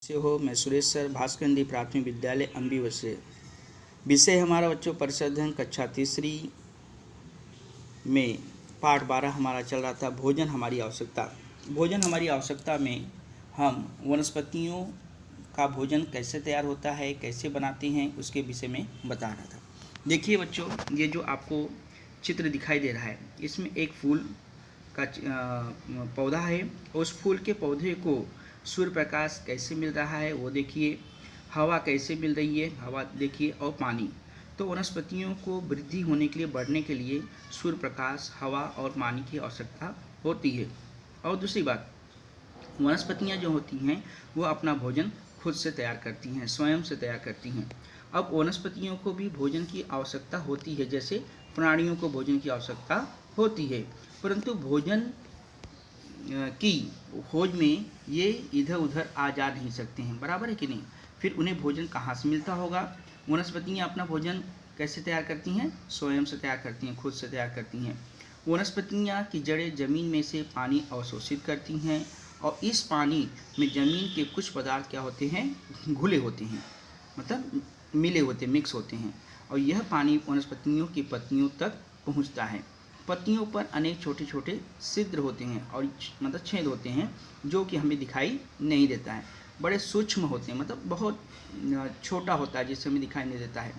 से हो। मैं सुरेश सर, भास्कर प्राथमिक विद्यालय अम्बीवल से। विषय हमारा बच्चों परिसर अध्ययन कक्षा तीसरी में पाठ 12 हमारा चल रहा था भोजन हमारी आवश्यकता। भोजन हमारी आवश्यकता में हम वनस्पतियों का भोजन कैसे तैयार होता है, कैसे बनाते हैं, उसके विषय में बता रहा था। देखिए बच्चों, ये जो आपको चित्र दिखाई दे रहा है, इसमें एक फूल का पौधा है। उस फूल के पौधे को सूर्य प्रकाश कैसे मिल रहा है वो देखिए, हवा कैसे मिल रही है, हवा देखिए, और पानी। तो वनस्पतियों को वृद्धि होने के लिए, बढ़ने के लिए सूर्य प्रकाश, हवा और पानी की आवश्यकता होती है। और दूसरी बात, वनस्पतियाँ जो होती हैं वो अपना भोजन खुद से तैयार करती हैं, स्वयं से तैयार करती हैं। अब वनस्पतियों को भी भोजन की आवश्यकता होती है, जैसे प्राणियों को भोजन की आवश्यकता होती है, परंतु भोजन की खोज में ये इधर उधर आ जा नहीं सकते हैं, बराबर है कि नहीं। फिर उन्हें भोजन कहाँ से मिलता होगा। वनस्पतियाँ अपना भोजन कैसे तैयार करती हैं, स्वयं से तैयार करती हैं, खुद से तैयार करती हैं। वनस्पतियाँ की जड़ें जमीन में से पानी अवशोषित करती हैं, और इस पानी में जमीन के कुछ पदार्थ क्या होते हैं, घुले होते हैं, मतलब मिले होते, मिक्स होते हैं, और यह पानी वनस्पतियों की पत्तियों तक पहुँचता है। पत्तियों पर अनेक छोटे छोटे छिद्र होते हैं, और मतलब छेद होते हैं, जो कि हमें दिखाई नहीं देता है। बड़े सूक्ष्म होते हैं, मतलब बहुत छोटा होता है, जिससे हमें दिखाई नहीं देता है,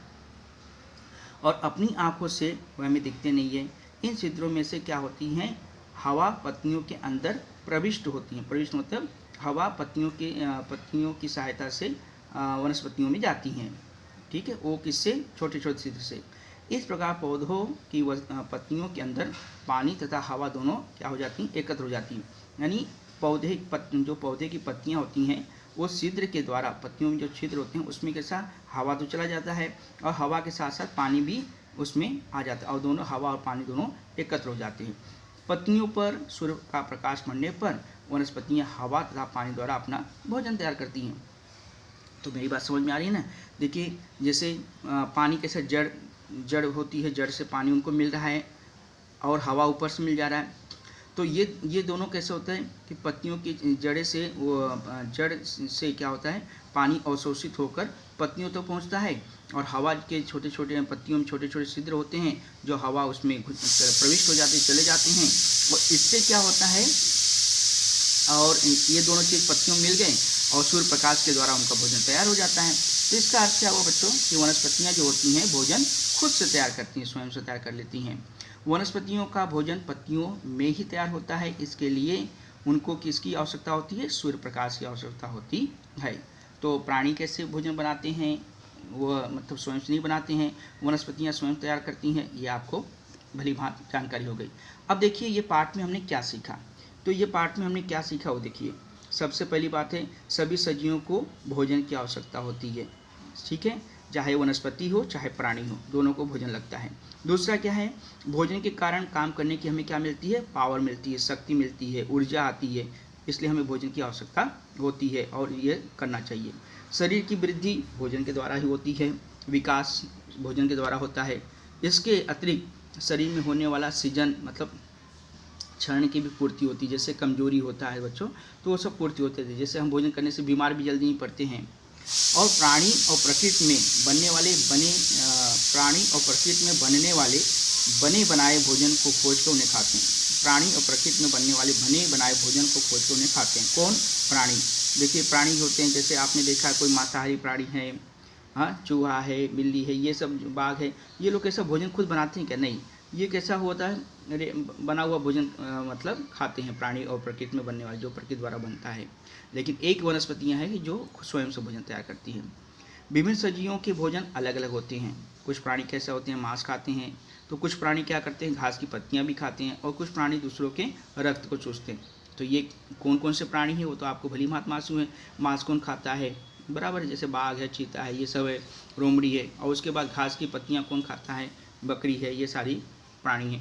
और अपनी आँखों से वह हमें दिखते नहीं है। इन छिद्रों में से क्या होती हैं, हवा पत्तियों के अंदर प्रविष्ट होती हैं। प्रविष्ट मतलब हवा पत्तियों की सहायता से वनस्पतियों में जाती हैं, ठीक है। वो किससे, छोटे छोटे छिद्र से। इस प्रकार पौधों की पत्तियों के अंदर पानी तथा हवा दोनों क्या हो जाती हैं, एकत्र हो जाती हैं। यानी जो पौधे की पत्तियां होती हैं, वो छिद्र के द्वारा, पत्तियों में जो छिद्र होते हैं उसमें कैसा हवा तो चला जाता है, और हवा के साथ साथ पानी भी उसमें आ जाता है, और दोनों हवा और पानी दोनों एकत्र हो जाते हैं। पत्तियों पर सूर्य का प्रकाश पड़ने पर वनस्पतियाँ हवा तथा पानी द्वारा अपना भोजन तैयार करती हैं। तो मेरी बात समझ में आ रही है ना। देखिए, जैसे पानी कैसे जड़ होती है, जड़ से पानी उनको मिल रहा है, और हवा ऊपर से मिल जा रहा है। तो ये दोनों कैसे होता है कि पत्तियों की जड़ से क्या होता है, पानी अवशोषित होकर पत्तियों तक तो पहुंचता है, और हवा के छोटे छोटे पत्तियों में छोटे छोटे छिद्र होते हैं, जो हवा उसमें प्रविष्ट हो जाती, चले जाते हैं, और इससे क्या होता है, और ये दोनों चीज़ पत्तियों में मिल गए, और सूर्य प्रकाश के द्वारा उनका भोजन तैयार हो जाता है। तो इसका अर्थ क्या हुआ बच्चों, कि वनस्पतियाँ जो होती हैं भोजन खुद से तैयार करती हैं, स्वयं से तैयार कर लेती हैं। वनस्पतियों का भोजन पत्तियों में ही तैयार होता है। इसके लिए उनको किसकी आवश्यकता होती है, सूर्य प्रकाश की आवश्यकता होती है। तो प्राणी कैसे भोजन बनाते हैं, वो मतलब स्वयं से नहीं बनाते हैं, वनस्पतियाँ स्वयं तैयार करती हैं। ये आपको भली भांति जानकारी हो गई। अब देखिए, ये पाठ में हमने क्या सीखा। तो ये पाठ में हमने क्या सीखा वो देखिए। सबसे पहली बात है, सभी सजीवों को भोजन की आवश्यकता होती है, ठीक है, चाहे वनस्पति हो चाहे प्राणी हो, दोनों को भोजन लगता है। दूसरा क्या है, भोजन के कारण काम करने की हमें क्या मिलती है, पावर मिलती है, शक्ति मिलती है, ऊर्जा आती है, इसलिए हमें भोजन की आवश्यकता होती है, और ये करना चाहिए। शरीर की वृद्धि भोजन के द्वारा ही होती है, विकास भोजन के द्वारा होता है। इसके अतिरिक्त शरीर में होने वाला सृजन, मतलब क्षरण की भी पूर्ति होती है। जैसे कमजोरी होता है बच्चों, तो वो सब पूर्ति होते थे। जैसे हम भोजन करने से बीमार भी जल्दी नहीं पड़ते हैं। और प्राणी और प्रकृति में बनने वाले बने बनाए भोजन को खोज कर उन्हें खाते हैं। प्राणी और प्रकृति में बनने वाले बने बनाए भोजन को खोज कर उन्हें खाते हैं। कौन, प्राणी। देखिए, प्राणी होते हैं, जैसे आपने देखा कोई मांसाहारी प्राणी है, हाँ, चूहा है, बिल्ली है, ये सब, बाघ है, ये लोग कैसा भोजन खुद बनाते हैं क्या, नहीं। ये कैसा होता है, अरे बना हुआ भोजन मतलब खाते हैं, प्राणी और प्रकृति में बनने वाले, जो प्रकृति द्वारा बनता है। लेकिन एक वनस्पतियाँ हैं कि जो स्वयं से भोजन तैयार करती हैं। विभिन्न सजीवों के भोजन अलग अलग होते हैं। कुछ प्राणी कैसे होते हैं, मांस खाते हैं, तो कुछ प्राणी क्या करते हैं, घास की पत्तियाँ भी खाते हैं, और कुछ प्राणी दूसरों के रक्त को चूसते हैं। तो ये कौन कौन से प्राणी हैं वो तो आपको भली भांति मालूम है। मांस कौन खाता है, बराबर, जैसे बाघ है, चीता है, ये सब है, लोमड़ी है। और उसके बाद घास की पत्तियाँ कौन खाता है, बकरी है, ये सारी प्राणी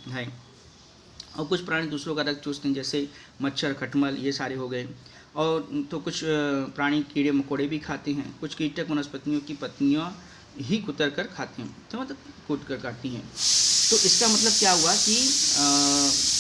है। और कुछ प्राणी दूसरों का रक्त चूसते हैं, जैसे मच्छर, खटमल, ये सारे हो गए। और तो कुछ प्राणी कीड़े मकोड़े भी खाते हैं। कुछ कीटक वनस्पतियों की पत्तियाँ ही कुतर कर खाते हैं, तो मतलब कूट कर काटती हैं। तो इसका मतलब क्या हुआ कि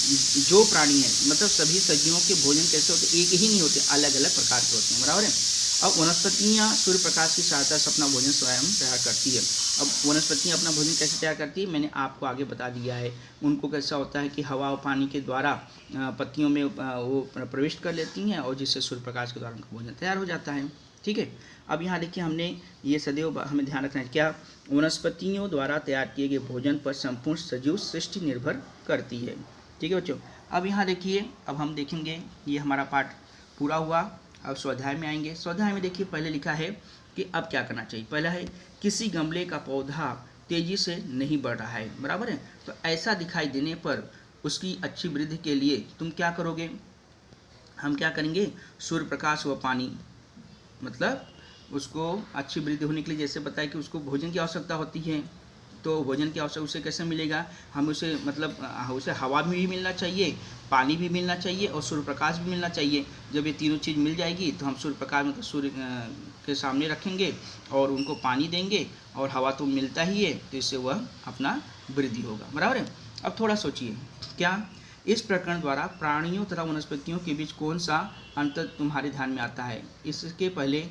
जो प्राणी है, मतलब सभी सजीवों के भोजन कैसे होते, एक ही नहीं होते, अलग अलग प्रकार के होते हैं, बराबर है। अब वनस्पतियाँ सूर्य प्रकाश की सहायता से अपना भोजन स्वयं तैयार करती है। अब वनस्पतियाँ अपना भोजन कैसे तैयार करती है, मैंने आपको आगे बता दिया है। उनको कैसा होता है कि हवा और पानी के द्वारा पत्तियों में वो प्रवेश कर लेती हैं, और जिससे सूर्य प्रकाश के द्वारा उनका भोजन तैयार हो जाता है। ठीक है, अब यहाँ देखिए, हमने ये सदैव हमें ध्यान रखना है, क्या वनस्पतियों द्वारा तैयार किए गए भोजन पर संपूर्ण सजीव सृष्टि निर्भर करती है। ठीक है बच्चों, अब यहाँ देखिए, अब हम देखेंगे, ये हमारा पाठ पूरा हुआ। अब स्वाध्याय में आएंगे। स्वाध्याय में देखिए, पहले लिखा है कि अब क्या करना चाहिए। पहला है, किसी गमले का पौधा तेजी से नहीं बढ़ रहा है, बराबर है, तो ऐसा दिखाई देने पर उसकी अच्छी वृद्धि के लिए तुम क्या करोगे, हम क्या करेंगे, सूर्य प्रकाश व पानी, मतलब उसको अच्छी वृद्धि होने के लिए, जैसे बताया कि उसको भोजन की आवश्यकता होती है, तो भोजन की आवश्यकता उसे कैसे मिलेगा, हम उसे मतलब उसे हवा भी मिलना चाहिए, पानी भी मिलना चाहिए और सूर्य प्रकाश भी मिलना चाहिए। जब ये तीनों चीज़ मिल जाएगी तो हम सूर्य प्रकाश मतलब सूर्य के सामने रखेंगे और उनको पानी देंगे, और हवा तो मिलता ही है, तो इससे वह अपना वृद्धि होगा, बराबर है। अब थोड़ा सोचिए, क्या इस प्रकरण द्वारा प्राणियों तथा वनस्पतियों के बीच कौन सा अंतर तुम्हारे ध्यान में आता है। इसके पहले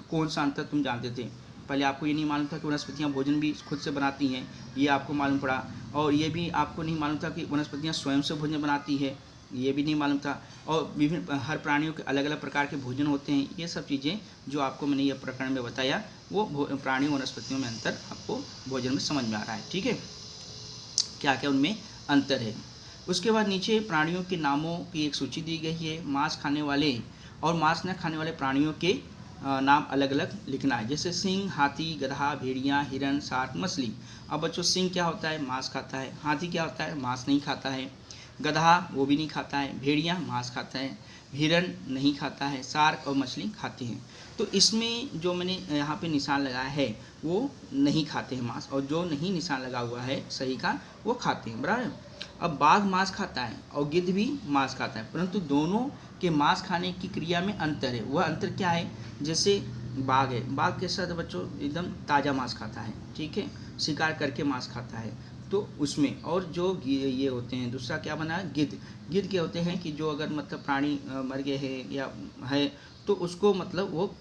कौन सा अंतर तुम जानते थे। पहले आपको ये नहीं मालूम था कि वनस्पतियाँ भोजन भी खुद से बनाती हैं, ये आपको मालूम पड़ा, और ये भी आपको नहीं मालूम था कि वनस्पतियाँ स्वयं से भोजन बनाती है, ये भी नहीं मालूम था, और विभिन्न हर प्राणियों के अलग अलग प्रकार के भोजन होते हैं। ये सब चीज़ें जो आपको मैंने ये प्रकरण में बताया, वो प्राणियों वनस्पतियों में अंतर आपको भोजन में समझ में आ रहा है। ठीक है, क्या क्या उनमें अंतर है। उसके बाद नीचे प्राणियों के नामों की एक सूची दी गई है। मांस खाने वाले और मांस न खाने वाले प्राणियों के नाम अलग अलग लिखना है, जैसे सिंह, हाथी, गधा, भेड़िया, हिरन, शार्क, मछली। अब बच्चों, सिंह क्या होता है, मांस खाता है। हाथी क्या होता है, मांस नहीं खाता है। गधा वो भी नहीं खाता है। भेड़िया मांस खाता है। हिरन नहीं खाता है। शार्क और मछली खाते हैं। तो इसमें जो मैंने यहाँ पे निशान लगाया है वो नहीं खाते हैं मांस, और जो नहीं निशान लगा हुआ है सही का, वो खाते हैं, बराबर। अब बाघ मांस खाता है और गिद्ध भी मांस खाता है, परंतु दोनों के मांस खाने की क्रिया में अंतर है। वह अंतर क्या है, जैसे बाघ है, बाघ के साथ बच्चों एकदम ताज़ा मांस खाता है, ठीक है, शिकार करके मांस खाता है, तो उसमें। और जो ये होते हैं, दूसरा क्या बना है, गिद्ध। गिद्ध क्या होते हैं कि जो अगर मतलब प्राणी मर गए है या है तो उसको मतलब वो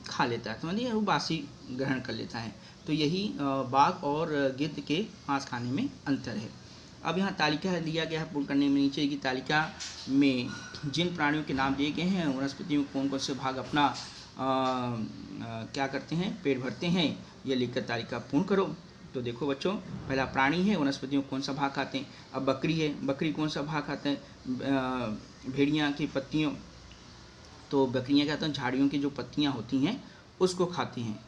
खा लेता है, समझिए, वो बासी ग्रहण कर लेता है। तो यही बाघ और गिद्ध के मांस खाने में अंतर है। अब यहाँ तालिका दिया गया है पूर्ण करने में। नीचे की तालिका में जिन प्राणियों के नाम दिए गए हैं, वनस्पतियों कौन कौन से भाग अपना क्या करते हैं, पेट भरते हैं, ये लिखकर तालिका पूर्ण करो। तो देखो बच्चों, पहला प्राणी है, वनस्पतियों कौन सा भाग खाते हैं। अब बकरी है, बकरी कौन सा भाग खाते हैं, भेड़िया की पत्तियों, तो बकरियाँ क्या होती हैं, झाड़ियों की जो पत्तियाँ होती हैं उसको खाती हैं।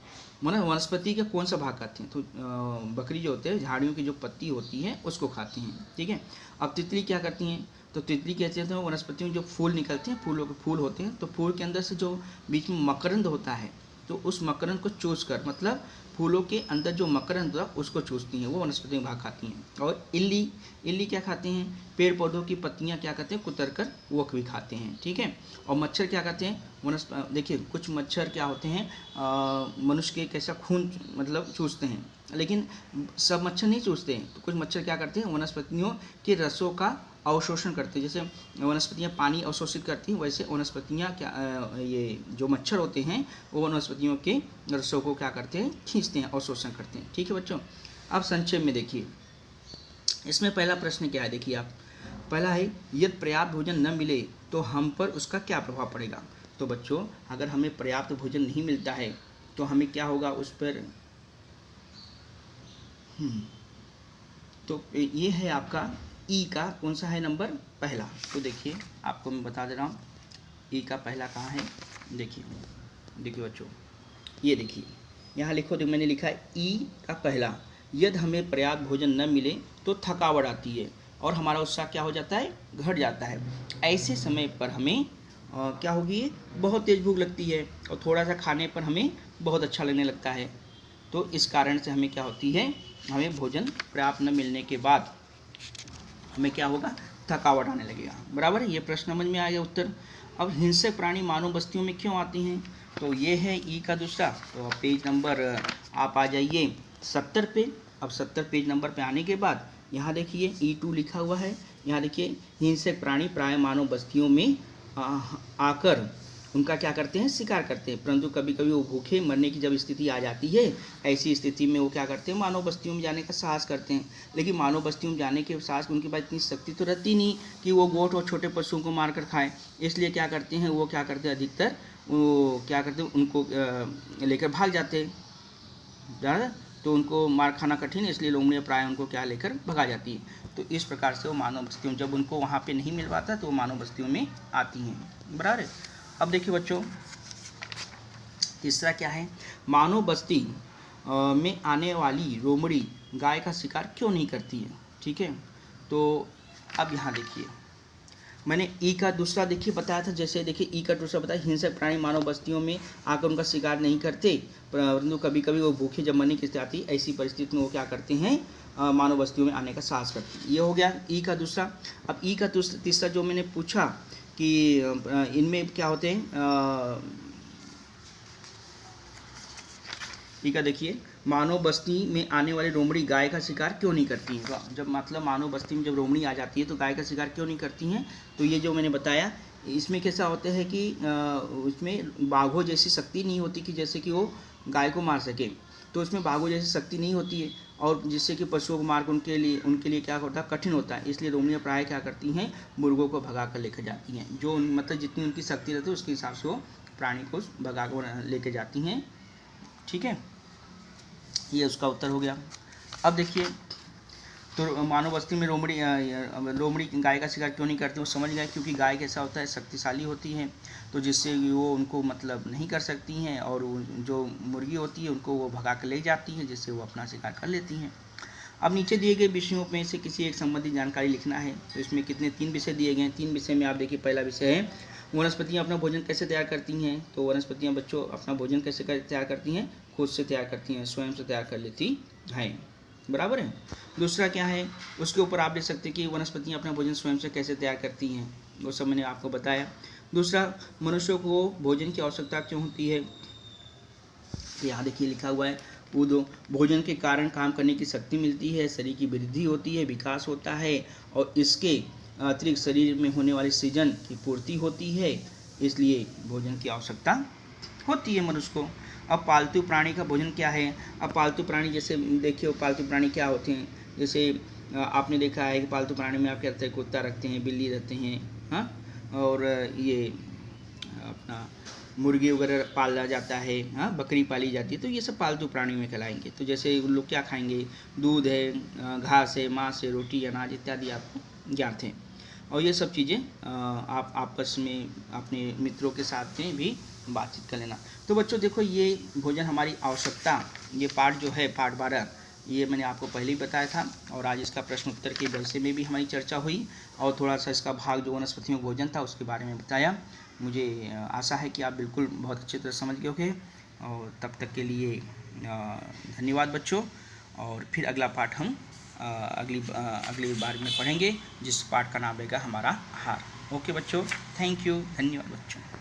मतलब वनस्पति का कौन सा भाग खाते हैं, तो बकरी जो होते हैं झाड़ियों की जो पत्ती होती है उसको खाती हैं, ठीक है। अब तितली क्या करती हैं, तो तितली कहते हैं वनस्पतियों में जो फूल निकलते हैं, फूलों के फूल होते हैं, तो फूल के अंदर से जो बीच में मकरंद होता है, तो उस मकरंद को चूस कर, मतलब फूलों के अंदर जो मकरंद होता है उसको चूसती हैं, वो वनस्पति में भाग खाती हैं। और इल्ली क्या खाते हैं, पेड़ पौधों की पत्तियां क्या करते हैं, कुतर कर वो भी खाते हैं, ठीक है। और मच्छर क्या करते हैं, देखिए कुछ मच्छर क्या होते हैं, मनुष्य के कैसा खून मतलब चूसते हैं, लेकिन सब मच्छर नहीं चूसते हैं। तो कुछ मच्छर क्या करते हैं, वनस्पतियों के रसों का अवशोषण करते हैं। जैसे वनस्पतियाँ पानी अवशोषित करती हैं, वैसे वनस्पतियाँ क्या ये जो मच्छर होते हैं वो वनस्पतियों के रसों को क्या करते हैं, खींचते हैं, अवशोषण करते हैं, ठीक है बच्चों। अब संक्षेप में देखिए, इसमें पहला प्रश्न क्या है, देखिए आप, पहला है यदि पर्याप्त भोजन न मिले तो हम पर उसका क्या प्रभाव पड़ेगा। तो बच्चों, अगर हमें पर्याप्त भोजन नहीं मिलता है तो हमें क्या होगा उस पर, तो ये है आपका ई का कौन सा है नंबर, पहला। तो देखिए आपको मैं बता दे रहा हूँ, ई का पहला कहाँ है, देखिए बच्चों, ये देखिए यहाँ लिखो, तो मैंने लिखा है ई का पहला, यदि हमें पर्याप्त भोजन न मिले तो थकावट आती है और हमारा उत्साह क्या हो जाता है, घट जाता है। ऐसे समय पर हमें क्या होगी, बहुत तेज़ भूख लगती है और थोड़ा सा खाने पर हमें बहुत अच्छा लगने लगता है। तो इस कारण से हमें क्या होती है, हमें भोजन पर्याप्त न मिलने के बाद हमें क्या होगा, थकावट आने लगेगा, बराबर है। ये प्रश्न समझ में आ गया उत्तर। अब हिंसक प्राणी मानव बस्तियों में क्यों आती हैं, तो ये है ई का दूसरा। तो पेज नंबर आप आ जाइए 70 पे। अब 70 पेज नंबर पे आने के बाद यहाँ देखिए E2 लिखा हुआ है, यहाँ देखिए, हिंसक प्राणी प्राय मानव बस्तियों में आकर उनका क्या करते हैं, शिकार करते हैं, परंतु कभी कभी वो भूखे मरने की जब स्थिति आ जाती है, ऐसी स्थिति में वो क्या करते हैं, मानव बस्तियों में जाने का साहस करते हैं। लेकिन मानव बस्तियों में जाने के साहस उनके पास इतनी शक्ति तो रहती नहीं कि वो गोट और छोटे पशुओं को मार कर खाएं। इसलिए क्या करते हैं, वो क्या करते हैं, अधिकतर वो क्या करते हैं, उनको लेकर भाग जाते हैं। ज़्यादा तो उनको मार खाना कठिन है, इसलिए लोमड़ियाँ प्राय उनको क्या लेकर भगा जाती है। तो इस प्रकार से वो मानव बस्तियों, जब उनको वहाँ पे नहीं मिल पाता तो वो मानव बस्तियों में आती हैं। बराबर है। अब देखिए बच्चों, तीसरा क्या है, मानव बस्ती में आने वाली लोमड़ी गाय का शिकार क्यों नहीं करती है। ठीक है, तो अब यहाँ देखिए, मैंने ई का दूसरा देखिए बताया था, जैसे देखिए ई का दूसरा बताया, हिंसक प्राणी मानव बस्तियों में आकर उनका शिकार नहीं करते, परंतु कभी कभी वो भूखे जब मरने की स्थिति आती है, ऐसी परिस्थिति में वो क्या करते हैं, मानव बस्तियों में आने का साहस करते हैं। ये हो गया ई का दूसरा। अब ई का तीसरा जो मैंने पूछा कि इनमें क्या होते हैं, ई का देखिए, मानव बस्ती में आने वाली लोमड़ी गाय का शिकार क्यों नहीं करती है। जब मतलब मानव बस्ती में जब लोमड़ी आ जाती है तो गाय का शिकार क्यों नहीं करती हैं, तो ये जो मैंने बताया, इसमें कैसा होता है कि उसमें बाघों जैसी शक्ति नहीं होती कि जैसे कि वो गाय को मार सके, तो उसमें बाघों जैसी शक्ति नहीं होती है, और जिससे कि पशुओं को मार उनके लिए क्या होता है, कठिन होता है। इसलिए लोमड़ियाँ प्राय क्या करती हैं, मुर्गों को भगा कर लेकर जाती हैं, जो मतलब जितनी उनकी शक्ति रहती है उसके हिसाब से वो प्राणी को भगा कर लेके जाती हैं। ठीक है, ये उसका उत्तर हो गया। अब देखिए, तो मानव बस्ती में लोमड़ी गाय का शिकार क्यों नहीं करती, वो समझ गए, क्योंकि गाय कैसा होता है, शक्तिशाली होती है, तो जिससे वो उनको मतलब नहीं कर सकती हैं, और जो मुर्गी होती है उनको वो भगा कर ले जाती हैं, जिससे वो अपना शिकार कर लेती हैं। अब नीचे दिए गए विषयों में से किसी एक संबंधित जानकारी लिखना है। तो इसमें कितने 3 विषय दिए गए हैं। 3 विषय में आप देखिए, पहला विषय है वनस्पतियाँ अपना भोजन कैसे तैयार करती हैं। तो वनस्पतियाँ बच्चों अपना भोजन कैसे तैयार करती हैं, खुद से तैयार करती हैं, स्वयं से तैयार कर लेती हैं। बराबर है। दूसरा क्या है, उसके ऊपर आप देख सकते हैं कि वनस्पतियाँ अपना भोजन स्वयं से कैसे तैयार करती हैं, वो सब मैंने आपको बताया। दूसरा, मनुष्यों को भोजन की आवश्यकता क्यों होती है। यहाँ देखिए लिखा हुआ है, कूदो, भोजन के कारण काम करने की शक्ति मिलती है, शरीर की वृद्धि होती है, विकास होता है, और इसके अतिरिक्त शरीर में होने वाले सृजन की पूर्ति होती है, इसलिए भोजन की आवश्यकता होती है मनुष्य को। अब पालतू प्राणी का भोजन क्या है। अब पालतू प्राणी जैसे देखिए, पालतू प्राणी क्या होते हैं, जैसे आपने देखा है कि पालतू प्राणी में आप क्या रखते हैं, कुत्ता रखते हैं, बिल्ली रहते हैं, हाँ, और ये अपना मुर्गी वगैरह पाला जाता है, हाँ, बकरी पाली जाती है, तो ये सब पालतू प्राणी में कहलाएंगे। तो जैसे उन लोग क्या खाएंगे, दूध है, घास है, मांस है, रोटी, अनाज इत्यादि आपको ज्ञात हैं। और ये सब चीज़ें आप आपस में अपने मित्रों के साथ में भी बातचीत कर लेना। तो बच्चों देखो, ये भोजन हमारी आवश्यकता, ये पाठ जो है, पाठ 12, ये मैंने आपको पहले ही बताया था, और आज इसका प्रश्न उत्तर के विषय में भी हमारी चर्चा हुई, और थोड़ा सा इसका भाग जो वनस्पतियों भोजन था उसके बारे में बताया। मुझे आशा है कि आप बिल्कुल बहुत अच्छी तरह समझ गए होंगे, और तब तक के लिए धन्यवाद बच्चों। और फिर अगला पाठ हम अगली बार में पढ़ेंगे, जिस पाठ का नाम रहेगा हमारा आहार। ओके बच्चों, थैंक यू, धन्यवाद बच्चों।